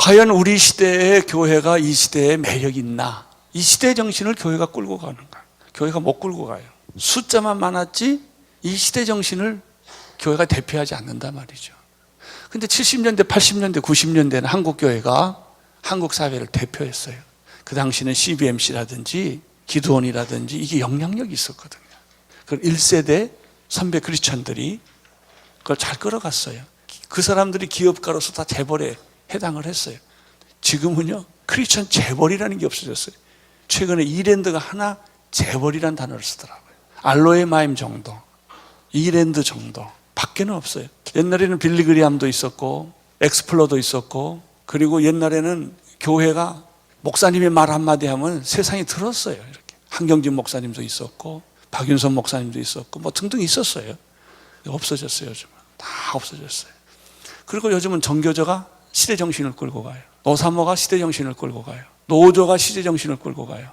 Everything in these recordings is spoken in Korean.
과연 우리 시대의 교회가 이 시대에 매력이 있나? 이 시대의 정신을 교회가 끌고 가는가? 교회가 못 끌고 가요. 숫자만 많았지 이 시대 정신을 교회가 대표하지 않는단 말이죠. 근데 70년대, 80년대, 90년대는 한국 교회가 한국 사회를 대표했어요. 그 당시는 CBMC라든지 기도원이라든지 이게 영향력이 있었거든요. 그 1세대 선배 크리스천들이 그걸 잘 끌어갔어요. 그 사람들이 기업가로서 다 재벌에 해당을 했어요. 지금은요, 크리스천 재벌이라는 게 없어졌어요. 최근에 이랜드가 하나 재벌이라는 단어를 쓰더라고요. 알로에 마임 정도, 이랜드 정도 밖에는 없어요. 옛날에는 빌리그리암도 있었고 엑스플로도 있었고, 그리고 옛날에는 교회가 목사님의 말 한마디 하면 세상이 들었어요. 이렇게 한경진 목사님도 있었고 박윤선 목사님도 있었고 뭐 등등 있었어요. 없어졌어요. 요즘은 다 없어졌어요. 그리고 요즘은 정교조가 시대 정신을 끌고 가요. 노사모가 시대 정신을 끌고 가요. 노조가 시대 정신을 끌고 가요.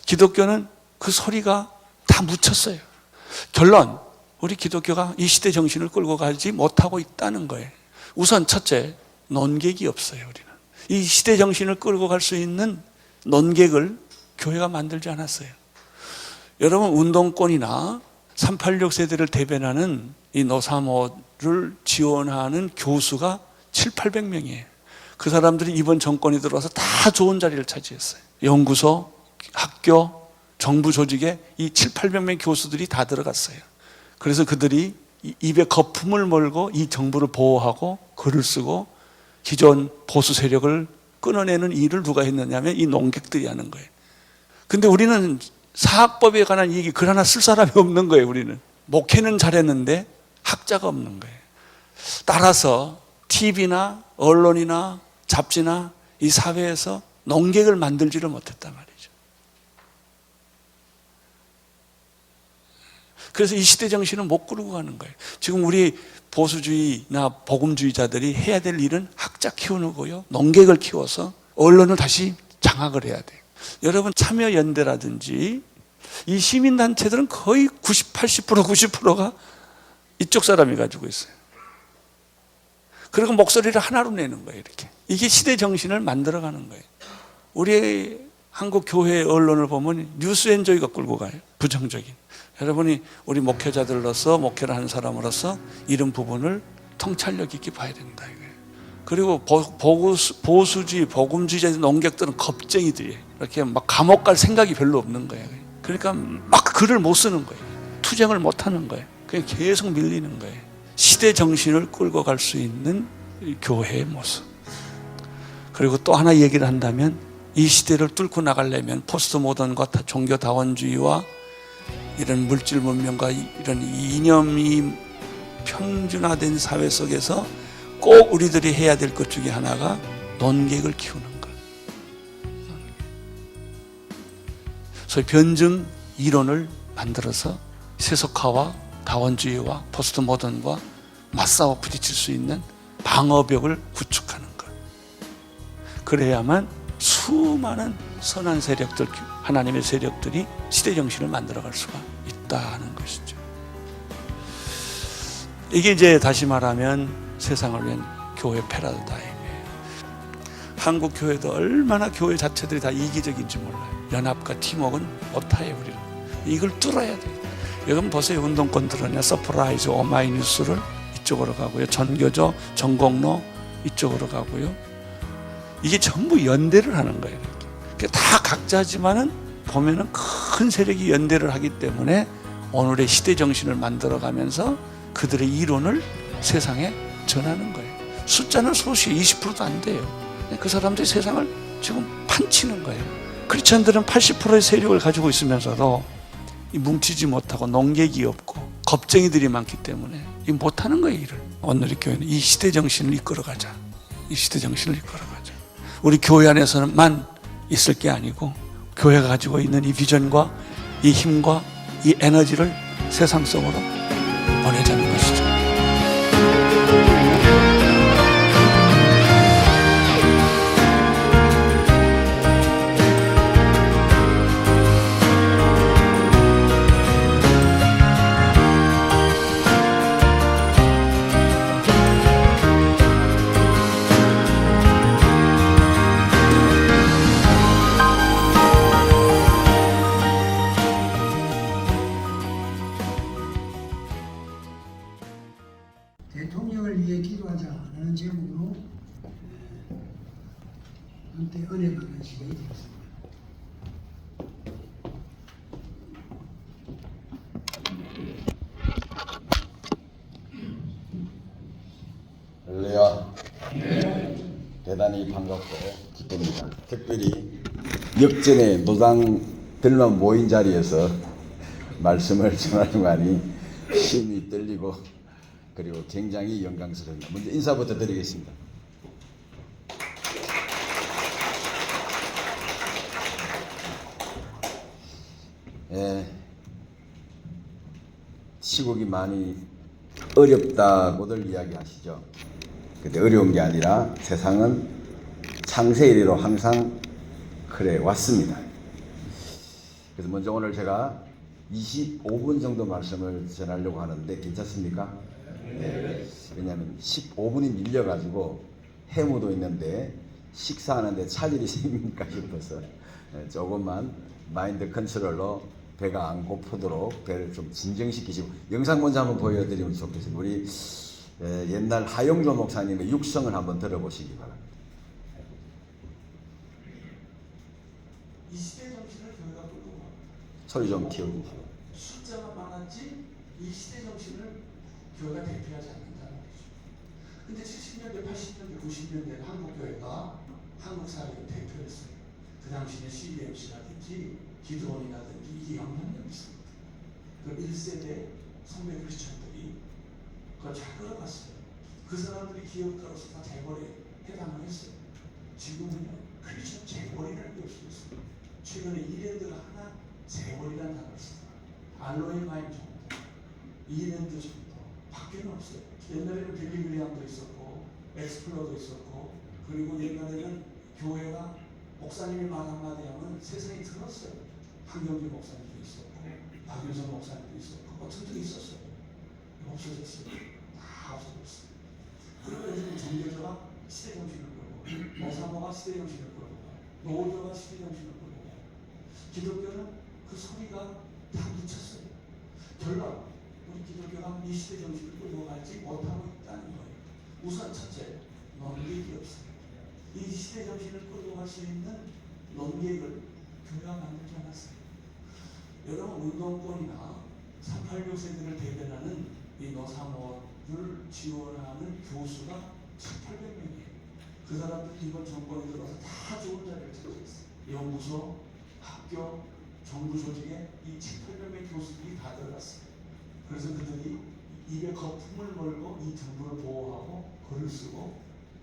기독교는 그 소리가 다 묻혔어요. 결론, 우리 기독교가 이 시대 정신을 끌고 가지 못하고 있다는 거예요. 우선 첫째, 논객이 없어요. 우리는 이 시대 정신을 끌고 갈 수 있는 논객을 교회가 만들지 않았어요. 여러분, 운동권이나 386 세대를 대변하는 이 노사모를 지원하는 교수가 700~800명이에요. 그 사람들이 이번 정권이 들어와서 다 좋은 자리를 차지했어요. 연구소, 학교, 정부 조직에 이 700~800명 교수들이 다 들어갔어요. 그래서 그들이 입에 거품을 몰고 이 정부를 보호하고 글을 쓰고 기존 보수 세력을 끊어내는 일을 누가 했느냐면 이 농객들이 하는 거예요. 근데 우리는 사학법에 관한 얘기 글 하나 쓸 사람이 없는 거예요. 우리는 목회는 잘했는데 학자가 없는 거예요. 따라서 TV나 언론이나 잡지나 이 사회에서 농객을 만들지를 못했단 말이죠. 그래서 이 시대 정신은 못 끌고 가는 거예요. 지금 우리 보수주의나 복음주의자들이 해야 될 일은 학자 키우는 거요, 농객을 키워서 언론을 다시 장악을 해야 돼요. 여러분, 참여연대라든지 이 시민단체들은 거의 90%가 이쪽 사람이 가지고 있어요. 그리고 목소리를 하나로 내는 거예요. 이렇게. 이게 시대 정신을 만들어가는 거예요. 우리 한국 교회 언론을 보면 뉴스엔조이가 끌고 가요. 부정적인. 여러분이 우리 목회자들로서, 목회를 하는 사람으로서 이런 부분을 통찰력 있게 봐야 된다 이거예요. 그리고 보수주의, 복음주의자 농객들은 겁쟁이들이에요. 이렇게 막 감옥 갈 생각이 별로 없는 거예요. 그러니까 막 글을 못 쓰는 거예요. 투쟁을 못 하는 거예요. 그냥 계속 밀리는 거예요. 시대 정신을 끌고 갈 수 있는 교회의 모습. 그리고 또 하나 얘기를 한다면, 이 시대를 뚫고 나가려면 포스트 모던과 종교 다원주의와 이런 물질 문명과 이런 이념이 평준화된 사회 속에서 꼭 우리들이 해야 될 것 중에 하나가 논객을 키우는 것. 소위 변증 이론을 만들어서 세속화와 다원주의와 포스트 모던과 맞싸워 부딪힐 수 있는 방어벽을 구축하는 것. 그래야만 수많은 선한 세력들, 하나님의 세력들이 시대 정신을 만들어갈 수가 있다는 것이죠. 이게 이제 다시 말하면 세상을 위한 교회 패러다임이에요. 한국 교회도 얼마나 교회 자체들이 다 이기적인지 몰라요. 연합과 팀워크는 못해요. 우리는 이걸 뚫어야 돼요. 여러분 보세요. 운동권들은요, 서프라이즈, 오마이뉴스를 이쪽으로 가고요, 전교조, 전공로 이쪽으로 가고요. 이게 전부 연대를 하는 거예요. 다 각자지만은 보면은 큰 세력이 연대를 하기 때문에 오늘의 시대 정신을 만들어가면서 그들의 이론을 세상에 전하는 거예요. 숫자는 소수의 20%도 안 돼요. 그 사람들이 세상을 지금 판치는 거예요. 크리스천들은 80%의 세력을 가지고 있으면서도 뭉치지 못하고 농객이 없고 겁쟁이들이 많기 때문에 못하는 거예요. 일을. 오늘의 교회는 이 시대 정신을 이끌어가자. 이 시대 정신을 이끌어가자. 우리 교회 안에서만 있을 게 아니고 교회가 가지고 있는 이 비전과 이 힘과 이 에너지를 세상 속으로 보내자는 것이죠. 대통령을 위해 기도하자라는 제목으로 한때 은혜 받는 시간이 되었습니다. 할렐루야. 대단히 반갑고 기쁩니다. 특별히 역전의 노당들만 모인 자리에서 말씀을 전하는 거 아니 심이 떨리고 그리고 굉장히 영광스럽습니다. 먼저 인사부터 드리겠습니다. 시국이 많이 어렵다고들 이야기하시죠. 근데 어려운 게 아니라 세상은 창세 이래로 항상 그래 왔습니다. 그래서 먼저 오늘 제가 25분 정도 말씀을 전하려고 하는데 괜찮습니까? 네. 왜냐하면 15분이 밀려가지고 해무도 있는데 식사하는데 차질이 생깁니까 싶어서 조금만 마인드 컨트롤로 배가 안 고프도록 배를 좀 진정시키시고 영상 먼저 한번 보여드리면 좋겠습니다. 우리 옛날 하용조 목사님의 육성을 한번 들어보시기 바랍니다. 이 시대 정신을 교회가 끌고 가. 소리 좀 키워주시고. 숫자만 많았지 이 시대 정신을 교회가 대표하지 않는다는 거죠. 근데 70년대, 80년대, 90년대 한국교회가 한국 사회를 대표했어요. 그 당시에 CBMC라든지 기도원이라든지 이게 영향력이 있습니다. 그 1세대 선배 크리스천들이 그걸 잘 끌어갔어요. 그 사람들이 기업가로서 다 재벌에 해당을 했어요. 지금은요, 크리스천 재벌이라는 게 없어졌어요. 최근에 이랜드가 하나 재벌이라는 단어를 써요. 알로에 마임 정도, 이랜드 정도, 밖에는 없어요. 옛날에는 빌리그리함도 있었고, 엑스플로도 있었고, 그리고 옛날에는 교회가 목사님이 말 한마디 하면 세상이 들었어요. 한경주 목사님도 있었고, 박윤선 목사님도 있었고, 어떤 게 있었어요. 없어졌어요. 다 없어졌어요. 그리고 요즘 종교자가 시대 정신을 끌고, 노사모가 시대 정신을 끌고, 노조가 시대 정신을 끌고, 기독교는 그 소리가 다 묻혔어요. 결과 우리 기독교가 이 시대 정신을 끌고 가지 못하고 있다는 거예요. 우선 첫째, 논객이 없어요. 이 시대 정신을 끌고 갈 수 있는 논객을 교회가 만들지 않았어요. 여러분 운동권이나 386 세대를 대변하는 이 노사모를 지원하는 교수가 7,800명이에요. 그 사람들이 이번 정권에 들어서 다 좋은 자리를 차지했어요. 연구소, 학교, 정부 조직에 이 7,800명 교수들이 다 들어갔어요. 그래서 그들이 입에 거품을 몰고 이 정부를 보호하고 글을 쓰고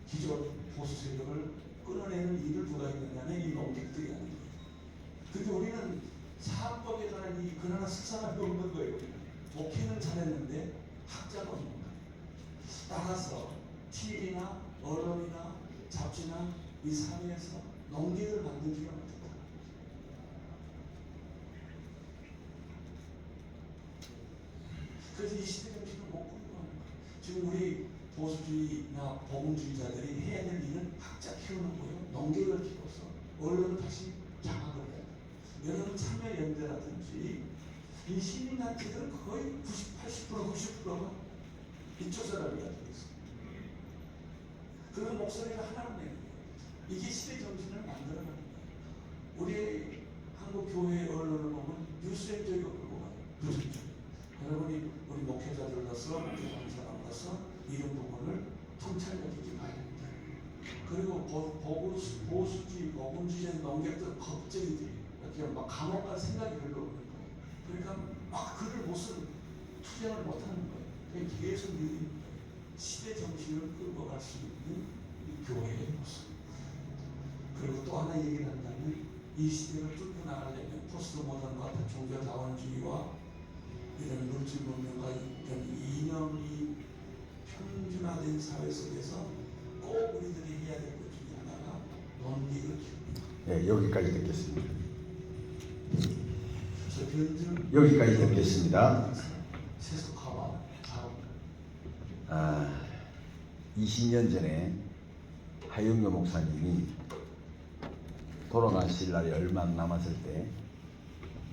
기존 보수 세력을 끊어내는 일을 누가 했느냐면 이 농객들이 하는 거예요. 근데 우리는 사법에 관한 이 그나마 석사가 없는 거예요. 목회는 잘했는데 학자가 없는 거예요. 따라서 TV나 언론이나 잡지나 이 사회에서 농객을 만들지가 못했다. 그래서 이 시대 정신을 못 끌고 가는 거예요. 지금 우리 보수주의나 복음주의자들이 해야 될 일은 학자 키우는 거예요. 농객을 키워서 언론을 다시 장악을 해야 돼요. 여러분 참여연대라든지 이 시민단체들은 거의 90%가 이쪽 사람이 가지고 있어요. 그런 목소리가 하나로 내는 거예요. 이게 시대 정신을 만들어가는 거예요. 우리 한국 교회 언론을 보면 뉴스엔저이가 끌고 가요. 뉴스엔저이. 여러분이 우리 목회자들로서 목회하는 사람으로서 이런 부분을 통찰력 있게 봐야 됩니다. 그리고 보수주의, 복음주의적인 농객들 겁쟁이들이 이렇게 막 감옥 갈 생각이 별로 없는 거예요. 그러니까 막 글을 못 쓰는 거예요. 투쟁을 못 하는 거예요. 그러니까 계속 느리는 거예요. 시대 정신을 끌고 갈 수 있는 이 교회의 모습. 그리고 또 하나 얘기를 한다면 이 시대를 뚫고 나가려면 포스트 모던과 종교 자원주의와 이런 물질 문명과 이런 이념이 평준화된 사회 속에서 꼭 우리들이 해야 될 것 중에 하나가 논리를 키웁니다. 네, 여기까지 듣겠습니다. 변증 여기까지 듣겠습니다. 세속화와 아, 20년 전에 하용조 목사님이 돌아가실 날이 얼마 안 남았을 때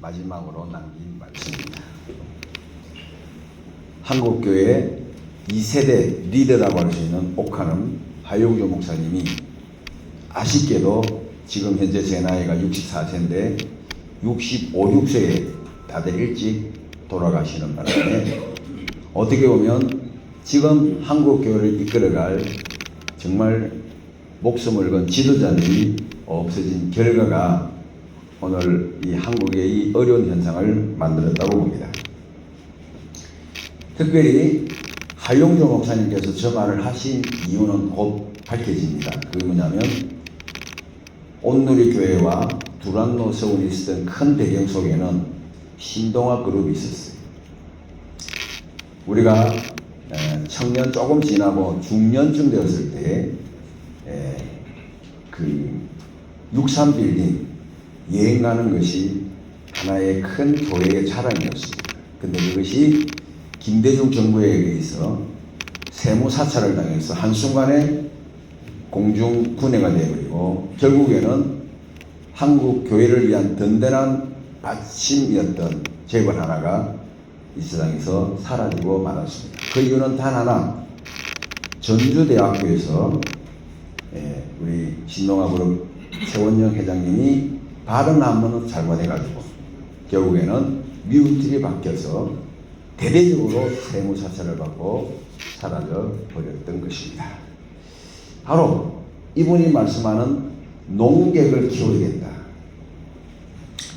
마지막으로 남긴 말씀입니다. 한국교회 2세대 리더라고 할 수 있는 옥하는 하용조 목사님이 아쉽게도 지금 현재 제 나이가 64세인데 65, 6세에 다들 일찍 돌아가시는 바람에 어떻게 보면 지금 한국 교회를 이끌어갈 정말 목숨을 건 지도자들이 없어진 결과가 오늘 이 한국의 이 어려운 현상을 만들었다고 봅니다. 특별히 하용조 목사님께서 저 말을 하신 이유는 곧 밝혀집니다. 그게 뭐냐면 온누리 교회와 두란노 서운이 있었던 큰 배경 속에는 신동아 그룹이 있었어요. 우리가 청년 조금 지나고 중년쯤 되었을 때 그 63빌딩 여행 가는 것이 하나의 큰 교회의 자랑이었습니다. 근데 그것이 김대중 정부에 의해서 세무 사찰을 당해서 한순간에 공중분해가 되어버리고 결국에는 한국 교회를 위한 든든한 받침이었던 재벌 하나가 이 세상에서 사라지고 말았습니다. 그 이유는 단 하나, 전주대학교에서 우리 신동아 그룹 최원영 회장님이 발언 한 번은 잘못해가지고 결국에는 미우틀이 바뀌어서 대대적으로 세무사찰을 받고 사라져 버렸던 것입니다. 바로 이분이 말씀하는 농객을 키워야 된다.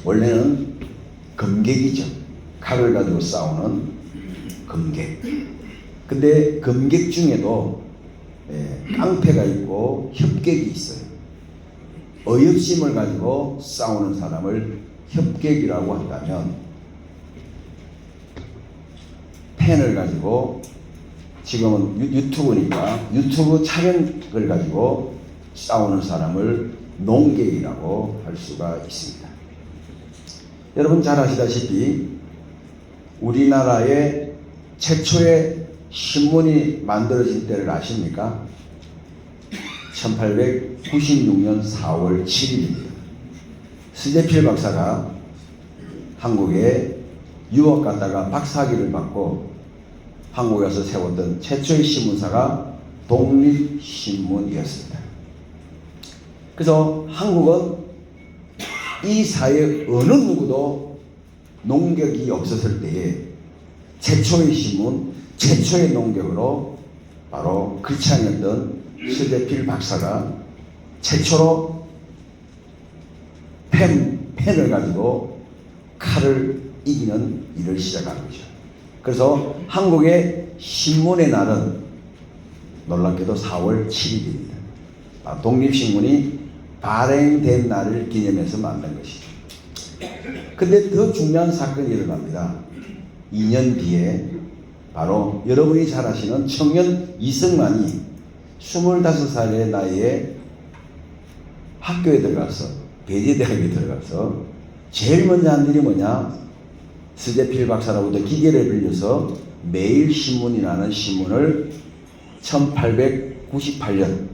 원래는 검객이죠. 칼을 가지고 싸우는 검객. 근데 검객 중에도 깡패가 있고 협객이 있어요. 어협심을 가지고 싸우는 사람을 협객이라고 한다면 펜을 가지고 지금은 유튜브니까 유튜브 촬영을 가지고 싸우는 사람을 농객이라고 할 수가 있습니다. 여러분 잘 아시다시피 우리나라의 최초의 신문이 만들어진 때를 아십니까? 1896년 4월 7일입니다. 스제필 박사가 한국에 유학 갔다가 박사학위를 받고 한국에 와서 세웠던 최초의 신문사가 독립신문이었습니다. 그래서 한국은 이 사회 어느 누구도 농객이 없었을 때에 최초의 신문, 최초의 농객으로 바로 글창이었던 스제필 박사가 최초로 펜을 가지고 칼을 이기는 일을 시작한 거죠. 그래서 한국의 신문의 날은 놀랍게도 4월 7일입니다. 독립신문이 발행된 날을 기념해서 만든 것이죠. 근데 더 중요한 사건이 일어납니다. 2년 뒤에 바로 여러분이 잘 아시는 청년 이승만이 25살의 나이에 학교에 들어가서 배제대학에 들어가서 제일 먼저 한 일이 뭐냐? 스제필 박사로부터 기계를 빌려서 매일신문이라는 신문을 1898년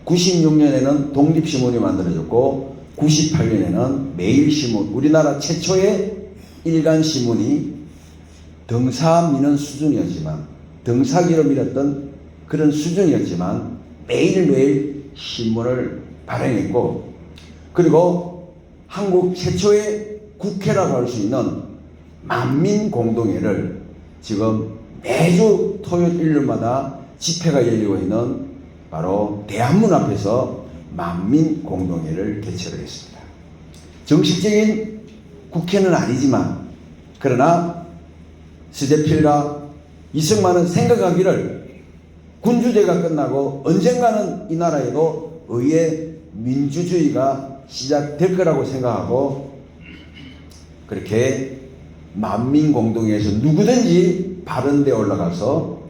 96년에는 독립신문이 만들어졌고 98년에는 매일신문, 우리나라 최초의 일간신문이 등사미는 수준이었지만 등사기로 밀었던 그런 수준이었지만 매일매일 신문을 발행했고 그리고 한국 최초의 국회라고 할 수 있는 만민공동회를 지금 매주 토요일 일요일마다 집회가 열리고 있는 바로 대한문 앞에서 만민공동회를 개최를 했습니다. 정식적인 국회는 아니지만 그러나 스제필과 이승만은 생각하기를 군주제가 끝나고 언젠가는 이 나라에도 의회 민주주의가 시작될 거라고 생각하고 그렇게 만민공동회에서 누구든지 발언대에 올라가서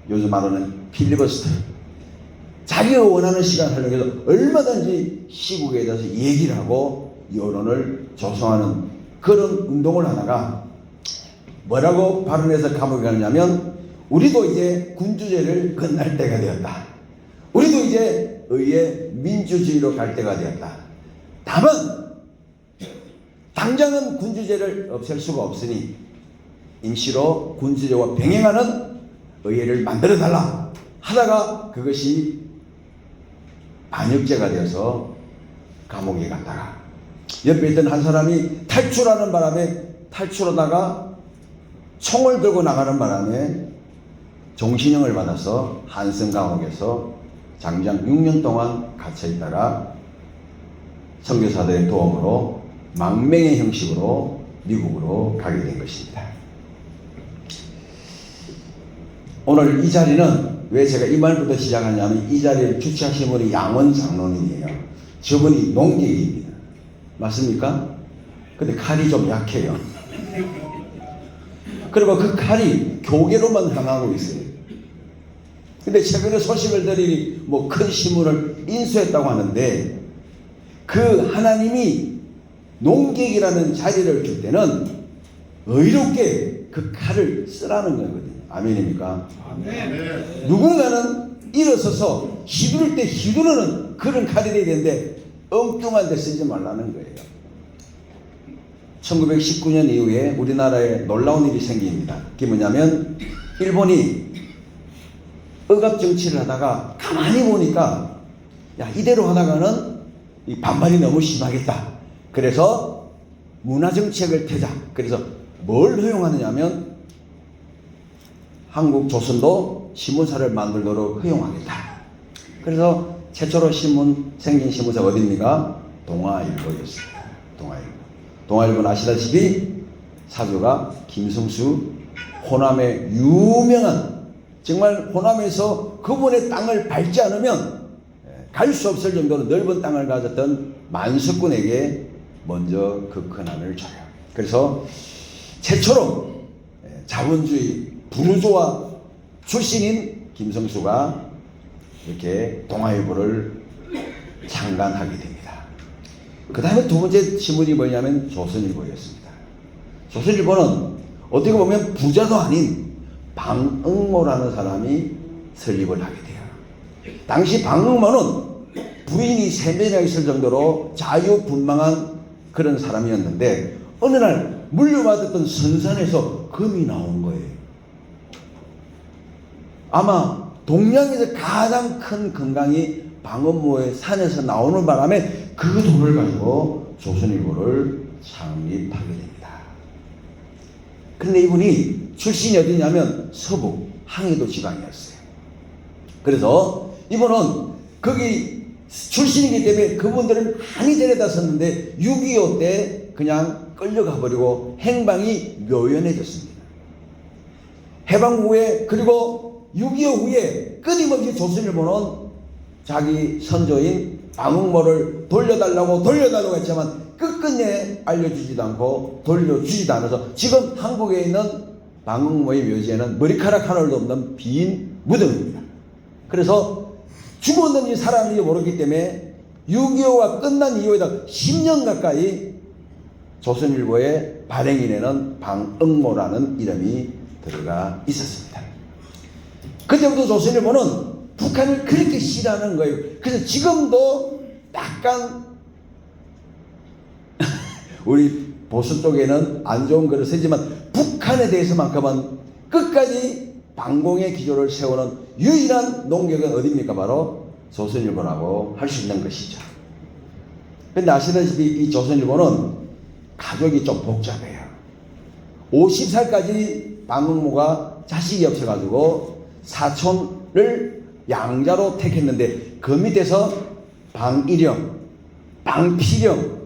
요즘 말하는 필리버스터 자기가 원하는 시간 활용해서 얼마든지 시국에 대해서 얘기를 하고 여론을 조성하는 그런 운동을 하다가 뭐라고 발언해서 감옥에 가느냐면 우리도 이제 군주제를 끝날 때가 되었다. 우리도 이제 의회 민주주의로 갈 때가 되었다. 다만 당장은 군주제를 없앨 수가 없으니 임시로 군주제와 병행하는 의회를 만들어달라 하다가 그것이 반역죄가 되어서 감옥에 갔다가 옆에 있던 한 사람이 탈출하는 바람에 탈출하다가 총을 들고 나가는 바람에 종신형을 받아서 한성 감옥에서 장장 6년 동안 갇혀 있다가 선교사들의 도움으로 망명의 형식으로 미국으로 가게 된 것입니다. 오늘 이 자리는 왜 제가 이 말부터 시작하냐면 이 자리를 주최하신 분이 양원 장로님이에요. 저분이 농객입니다. 맞습니까? 근데 칼이 좀 약해요. 그리고 그 칼이 교계로만 향하고 있어요. 근데 최근에 소식을 들으니 뭐 큰 신문을 인수했다고 하는데 그 하나님이 농객이라는 자리를 줄 때는 의롭게 그 칼을 쓰라는 거거든요. 아멘입니까? 아멘. 누군가는 일어서서 휘두를 때 휘두르는 그런 칼이 돼야 되는데 엉뚱한 데 쓰지 말라는 거예요. 1919년 이후에 우리나라에 놀라운 일이 생깁니다. 그게 뭐냐면 일본이 억압 정치를 하다가 가만히 보니까 야 이대로 하다가는 이 반발이 너무 심하겠다. 그래서 문화정책을 펴자. 그래서 뭘 허용하느냐면 한국 조선도 신문사를 만들도록 허용하겠다. 그래서 최초로 생긴 신문사가 어디입니까? 동아일보였습니다. 동아일보는 아시다시피 사주가 김성수, 호남의 유명한 정말 호남에서 그분의 땅을 밟지 않으면 갈 수 없을 정도로 넓은 땅을 가졌던 만석군에게 먼저 그 권한을 줘요. 그래서 최초로 자본주의 부르주아 출신인 김성수가 이렇게 동아일보를 창간하게 됩니다. 그 다음에 두 번째 신문이 뭐냐면 조선일보였습니다. 조선일보는 어떻게 보면 부자도 아닌 방응모라는 사람이 설립을 하게 돼요. 당시 방응모는 부인이 3명이나 있을 정도로 자유분방한 그런 사람이었는데 어느 날 물려받았던 선산에서 금이 나온 거예요. 아마 동양에서 가장 큰 건강이 방언모의 산에서 나오는 바람에 그 돈을 가지고 조선일보를 창립하게 됩니다. 그런데 이분이 출신이 어디냐면 서북 항해도 지방이었어요. 그래서 이분은 거기 출신이기 때문에 그분들을 많이 데려다 썼는데 6.25 때 그냥 끌려가 버리고 행방이 묘연해졌습니다. 해방 후에 그리고 6.25 후에 끊임없이 조선일보는 자기 선조인 방응모를 돌려달라고 했지만 끝끝내 알려주지도 않고 돌려주지도 않아서 지금 한국에 있는 방응모의 묘지에는 머리카락 하나도 없는 빈 무덤입니다. 그래서 죽었는지 살았는지 모르기 때문에 6.25가 끝난 이후에도 10년 가까이 조선일보의 발행인에는 방응모라는 이름이 들어가 있었습니다. 그때부터 조선일보는 북한을 그렇게 싫어하는 거예요. 그래서 지금도 약간 우리 보수 쪽에는 안 좋은 글을 쓰지만 북한에 대해서만큼은 끝까지 반공의 기조를 세우는 유일한 농객은 어디입니까? 바로 조선일보라고 할 수 있는 것이죠. 그런데 아시다시피 이 조선일보는 가족이 좀 복잡해요. 50살까지 방응모가 자식이 없어가지고 사촌을 양자로 택했는데 그 밑에서 방일영, 방필영,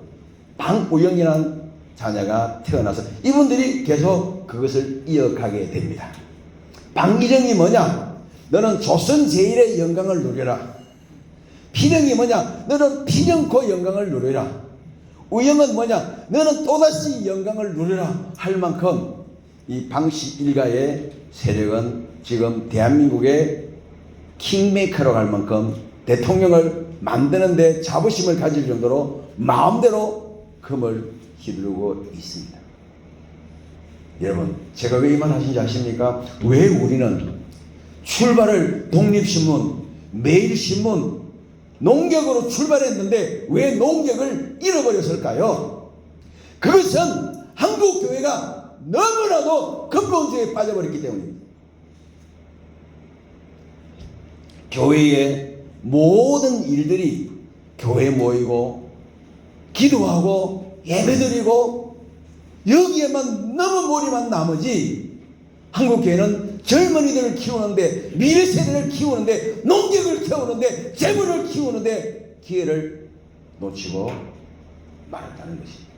방우영이라는 자녀가 태어나서 이분들이 계속 그것을 이어가게 됩니다. 방일영이 뭐냐? 너는 조선 제일의 영광을 누려라. 필영이 뭐냐? 너는 필영코 영광을 누려라. 우영은 뭐냐? 너는 또다시 영광을 누려라 할 만큼 이 방씨 일가의 세력은 지금 대한민국의 킹메이커로 갈 만큼 대통령을 만드는 데 자부심을 가질 정도로 마음대로 금을 휘두르고 있습니다. 여러분, 제가 왜 이 말 하신지 아십니까? 왜 우리는 출발을 독립신문, 매일신문, 농객으로 출발했는데 왜 농객을 잃어버렸을까요? 그것은 한국교회가 너무나도 근본주의에 빠져버렸기 때문입니다. 교회의 모든 일들이 교회에 모이고 기도하고 예배드리고 여기에만 너무 몰입한 나머지 한국교회는 젊은이들을 키우는데, 미래 세대를 키우는데, 농객을 키우는데, 재물을 키우는데 기회를 놓치고 말았다는 것입니다.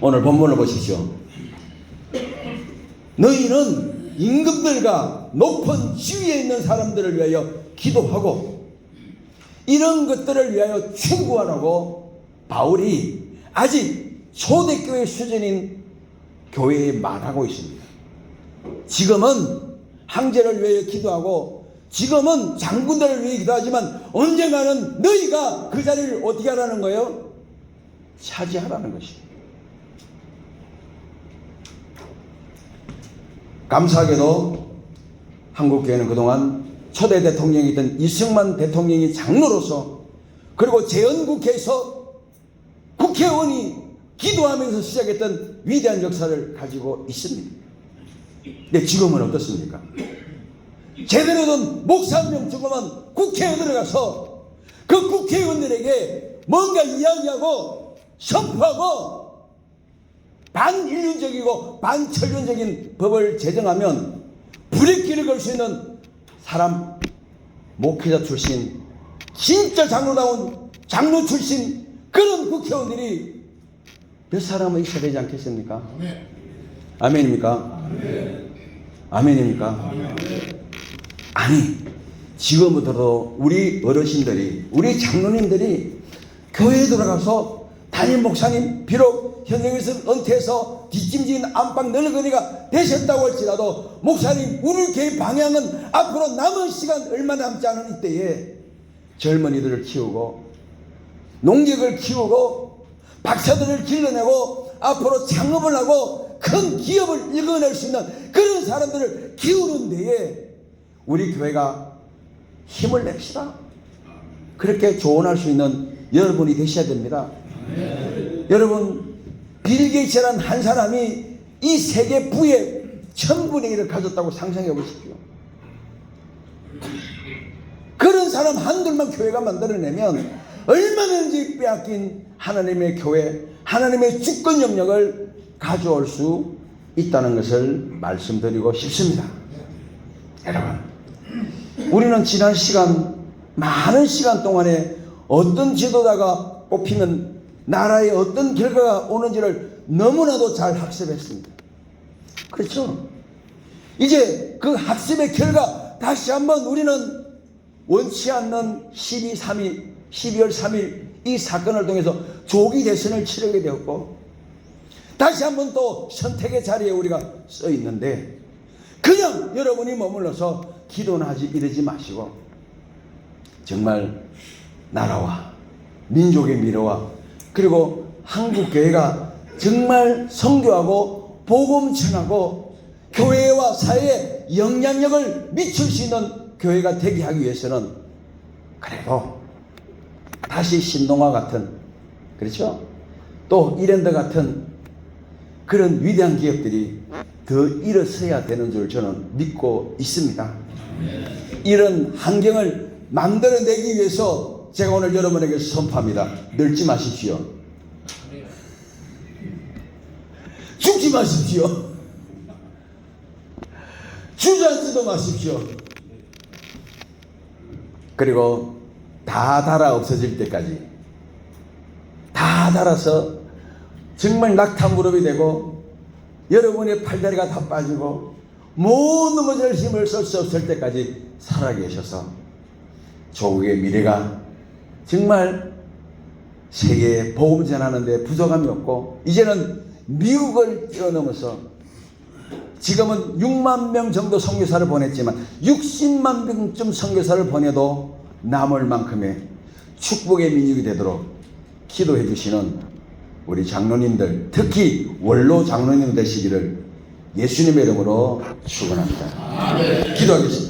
오늘 본문을 보십시오. 너희는 임금들과 높은 지위에 있는 사람들을 위하여 기도하고 이런 것들을 위하여 충고하라고 바울이 아직 초대교회 수준인 교회에 말하고 있습니다. 지금은 황제를 위하여 기도하고 지금은 장군들을 위해 기도하지만 언젠가는 너희가 그 자리를 어떻게 하라는 거예요? 차지하라는 것입니다. 감사하게도 한국교회는 그동안 초대 대통령이던 이승만 대통령이 장로로서, 그리고 재헌국회에서 국회의원이 기도하면서 시작했던 위대한 역사를 가지고 있습니다. 근데 지금은 어떻습니까? 제대로 된 목사 한 명 죽으면 국회에 들어가서 그 국회의원들에게 뭔가 이야기하고 선포하고 반인륜적이고 반천륜적인 법을 제정하면 불의길을 걸 수 있는 사람, 목회자 출신, 진짜 장로다운 장로 출신 그런 국회의원들이 몇 사람은 있어야 되지 않겠습니까? 아멘입니까? 아멘입니까? 아니, 지금부터도 우리 어르신들이, 우리 장로님들이 교회에 들어가서 담임 목사님, 비록 현역에서 은퇴해서 뒷짐진 안방 늙은이가 되셨다고 할지라도, 목사님, 우리 교회 방향은 앞으로 남은 시간 얼마 남지 않은 이때에 젊은이들을 키우고 농객을 키우고 박사들을 길러내고 앞으로 창업을 하고 큰 기업을 일궈낼 수 있는 그런 사람들을 키우는 데에 우리 교회가 힘을 냅시다. 그렇게 조언할 수 있는 여러분이 되셔야 됩니다. 여러분, 빌 게이츠라는 한 사람이 이 세계 부의 1000분의 1을 가졌다고 상상해 보십시오. 그런 사람 한둘만 교회가 만들어내면 얼마든지 빼앗긴 하나님의 교회, 하나님의 주권 영역을 가져올 수 있다는 것을 말씀드리고 싶습니다. 여러분, 우리는 지난 시간, 많은 시간 동안에 어떤 지도자가 뽑히면 나라에 어떤 결과가 오는지를 너무나도 잘 학습했습니다. 그렇죠? 이제 그 학습의 결과 다시 한번 우리는 원치 않는 12월 3일 이 사건을 통해서 조기 대선을 치르게 되었고, 다시 한번 또 선택의 자리에 우리가 서 있는데, 그냥 여러분이 머물러서 기도나 하지 이러지 마시고 정말 나라와 민족의 미래와 그리고 한국교회가 정말 선교하고 복음 전하고 교회와 사회에 영향력을 미칠 수 있는 교회가 되게 하기 위해서는 그래도 다시 신동아 같은, 그렇죠? 또 이랜드 같은 그런 위대한 기업들이 더 일어서야 되는 줄 저는 믿고 있습니다. 이런 환경을 만들어내기 위해서 제가 오늘 여러분에게 선포합니다. 늙지 마십시오. 죽지 마십시오. 주저앉지도 마십시오. 그리고 다 닳아 없어질 때까지, 다 닳아서 정말 낙타 무릎이 되고 여러분의 팔다리가 다 빠지고 못 넘어질 힘을 쓸 수 없을 때까지 살아계셔서 조국의 미래가 정말 세계에 복음 전하는데 부족함이 없고, 이제는 미국을 뛰어넘어서 지금은 6만 명 정도 선교사를 보냈지만 60만 명쯤 선교사를 보내도 남을 만큼의 축복의 민족이 되도록 기도해 주시는 우리 장로님들, 특히 원로 장로님 되시기를 예수님의 이름으로 축원합니다. 기도하겠습니다.